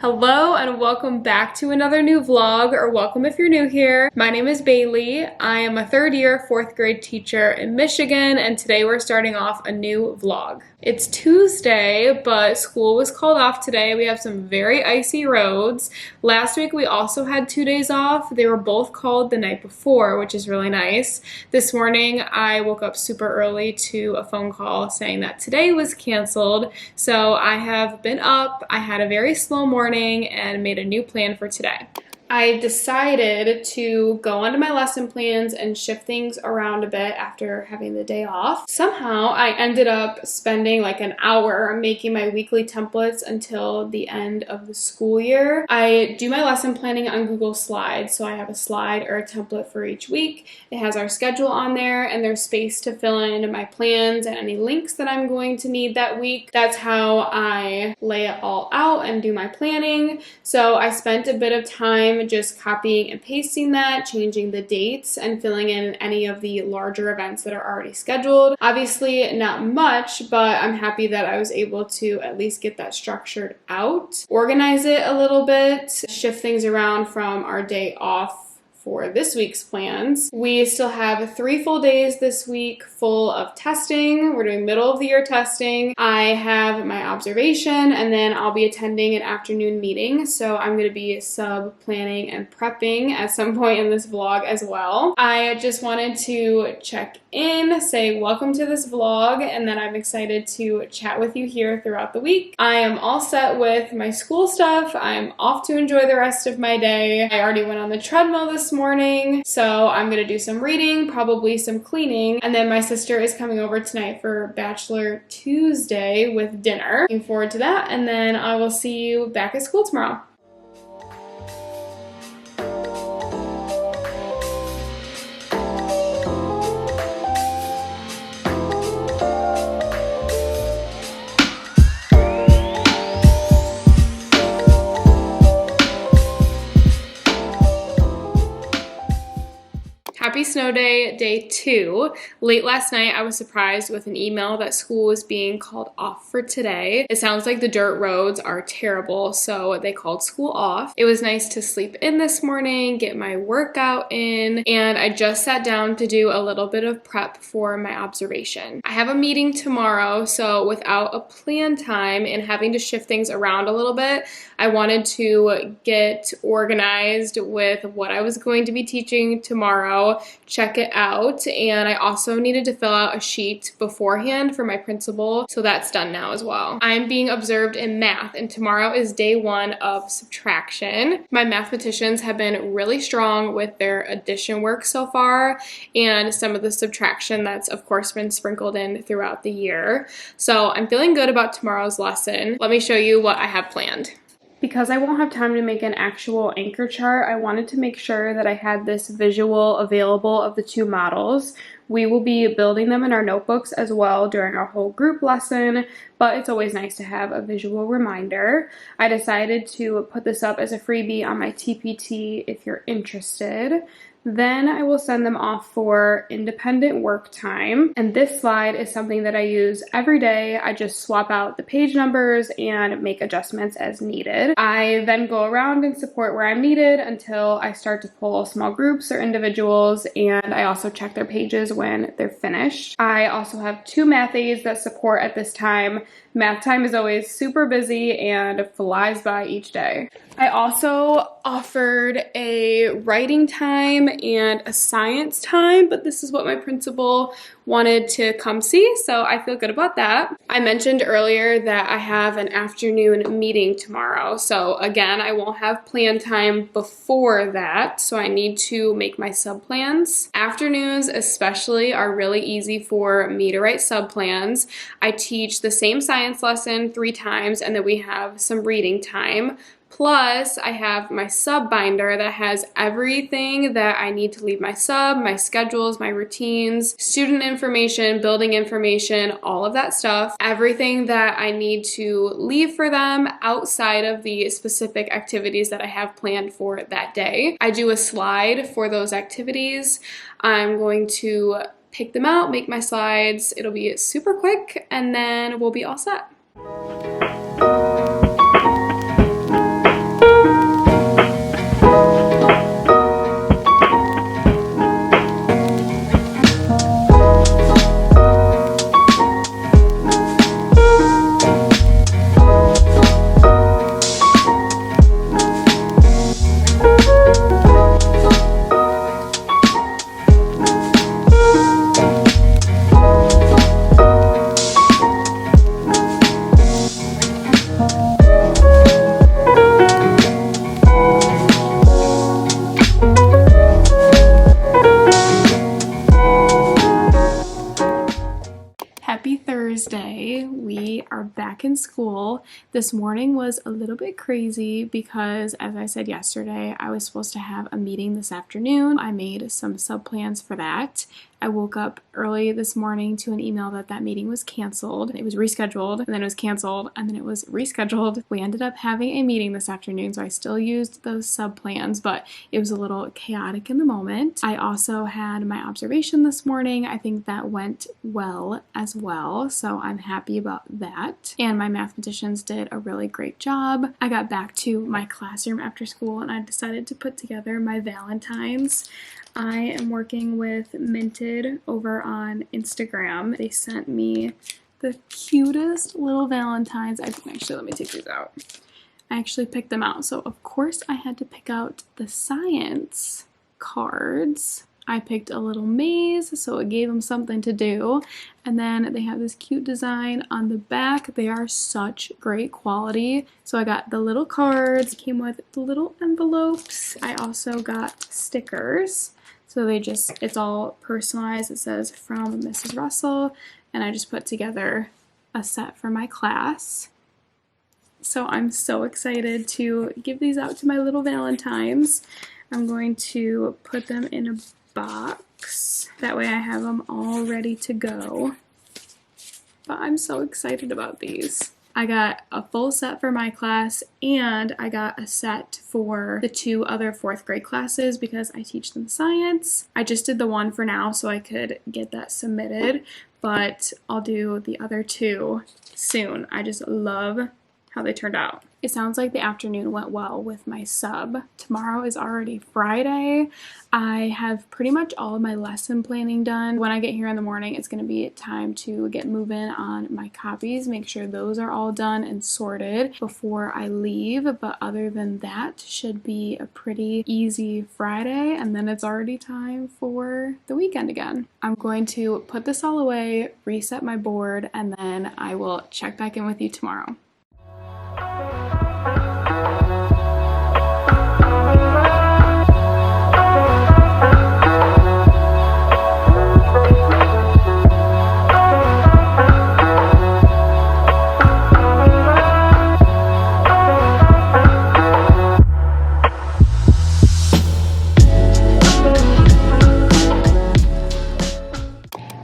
Hello and welcome back to another new vlog, or welcome if you're new here. My name is Bailey. I am a third year, fourth grade teacher in Michigan, and today we're starting off a new vlog. It's Tuesday, but school was called off today. We have some very icy roads. Last week we also had 2 days off. They were both called the night before, which is really nice. This morning I woke up super early to a phone call saying that today was canceled. So I have been up. I had a very slow morning and made a new plan for today. I decided to go onto my lesson plans and shift things around a bit after having the day off. Somehow I ended up spending like an hour making my weekly templates until the end of the school year. I do my lesson planning on Google Slides, so I have a slide or a template for each week. It has our schedule on there and there's space to fill in my plans and any links that I'm going to need that week. That's how I lay it all out and do my planning. So I spent a bit of time just copying and pasting that, changing the dates, and filling in any of the larger events that are already scheduled. Obviously not much, but I'm happy that I was able to at least get that structured out, organize it a little bit, shift things around from our day off for this week's plans. We still have 3 full days this week full of testing. We're doing middle of the year testing. I have my observation and then I'll be attending an afternoon meeting. So I'm going to be sub-planning and prepping at some point in this vlog as well. I just wanted to check in, say welcome to this vlog, and then I'm excited to chat with you here throughout the week. I am all set with my school stuff. I'm off to enjoy the rest of my day. I already went on the treadmill this morning, so I'm gonna do some reading, probably some cleaning, and then my sister is coming over tonight for Bachelor Tuesday with dinner. Looking forward to that, and then I will see you back at school tomorrow. Happy snow day, day 2. Late last night, I was surprised with an email that school was being called off for today. It sounds like the dirt roads are terrible, so they called school off. It was nice to sleep in this morning, get my workout in, and I just sat down to do a little bit of prep for my observation. I have a meeting tomorrow, so without a plan time and having to shift things around a little bit, I wanted to get organized with what I was going to be teaching tomorrow, check it out, and I also needed to fill out a sheet beforehand for my principal, so that's done now as well. I'm being observed in math, and tomorrow is day 1 of subtraction. My mathematicians have been really strong with their addition work so far, and some of the subtraction that's of course been sprinkled in throughout the year. So I'm feeling good about tomorrow's lesson. Let me show you what I have planned. Because I won't have time to make an actual anchor chart, I wanted to make sure that I had this visual available of the 2 models. We will be building them in our notebooks as well during our whole group lesson, but it's always nice to have a visual reminder. I decided to put this up as a freebie on my TPT if you're interested. Then I will send them off for independent work time. And this slide is something that I use every day. I just swap out the page numbers and make adjustments as needed. I then go around and support where I'm needed until I start to pull small groups or individuals, and I also check their pages when they're finished. I also have 2 math aides that support at this time. Math time is always super busy and flies by each day. I also offered a writing time and a science time, but this is what my principal wanted to come see, so I feel good about that. I mentioned earlier that I have an afternoon meeting tomorrow, so again, I won't have plan time before that, so I need to make my sub-plans. Afternoons especially are really easy for me to write sub-plans. I teach the same science lesson 3 times, and then we have some reading time. Plus, I have my sub binder that has everything that I need to leave my sub, my schedules, my routines, student information, building information, all of that stuff. Everything that I need to leave for them outside of the specific activities that I have planned for that day. I do a slide for those activities. I'm going to pick them out, make my slides. It'll be super quick, and then we'll be all set. back in school. This morning was a little bit crazy because, as I said yesterday, I was supposed to have a meeting this afternoon. I made some sub plans for that. I woke up early this morning to an email that meeting was canceled. It was rescheduled, and then it was canceled, and then it was rescheduled. We ended up having a meeting this afternoon, so I still used those sub plans, but it was a little chaotic in the moment. I also had my observation this morning. I think that went well as well, so I'm happy about that. And my mathematicians did a really great job. I got back to my classroom after school, and I decided to put together my Valentines. I am working with Minted over on Instagram. They sent me the cutest little Valentines. Actually, let me take these out. I actually picked them out. So, of course, I had to pick out the science cards. I picked a little maze, so it gave them something to do. And then they have this cute design on the back. They are such great quality. So I got the little cards, came with the little envelopes. I also got stickers. So it's all personalized. It says from Mrs. Russell, and I just put together a set for my class. So I'm so excited to give these out to my little Valentines. I'm going to put them in a box. That way I have them all ready to go. But I'm so excited about these. I got a full set for my class, and I got a set for the 2 other 4th grade classes because I teach them science. I just did the one for now so I could get that submitted, but I'll do the other 2 soon. I just love how they turned out. It sounds like the afternoon went well with my sub. Tomorrow is already Friday. I have pretty much all of my lesson planning done. When I get here in the morning, it's going to be time to get moving on my copies, make sure those are all done and sorted before I leave. But other than that, should be a pretty easy Friday, and then it's already time for the weekend again. I'm going to put this all away, reset my board, and then I will check back in with you tomorrow.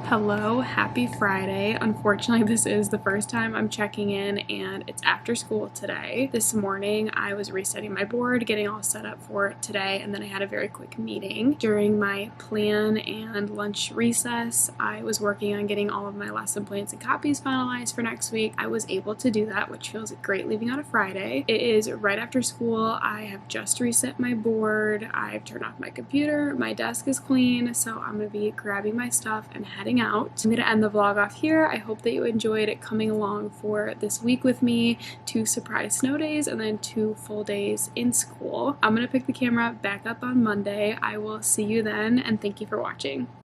Hello, happy Friday. Unfortunately, this is the first time I'm checking in, and it's after school today. This morning, I was resetting my board, getting all set up for today, and then I had a very quick meeting. During my plan and lunch recess, I was working on getting all of my lesson plans and copies finalized for next week. I was able to do that, which feels great leaving on a Friday. It is right after school. I have just reset my board. I've turned off my computer. My desk is clean, so I'm going to be grabbing my stuff and heading out. I'm going to end the vlog off here. I hope that you enjoyed coming along for this week with me, 2 surprise snow days and then 2 full days in school. I'm going to pick the camera back up on Monday. I will see you then, and thank you for watching.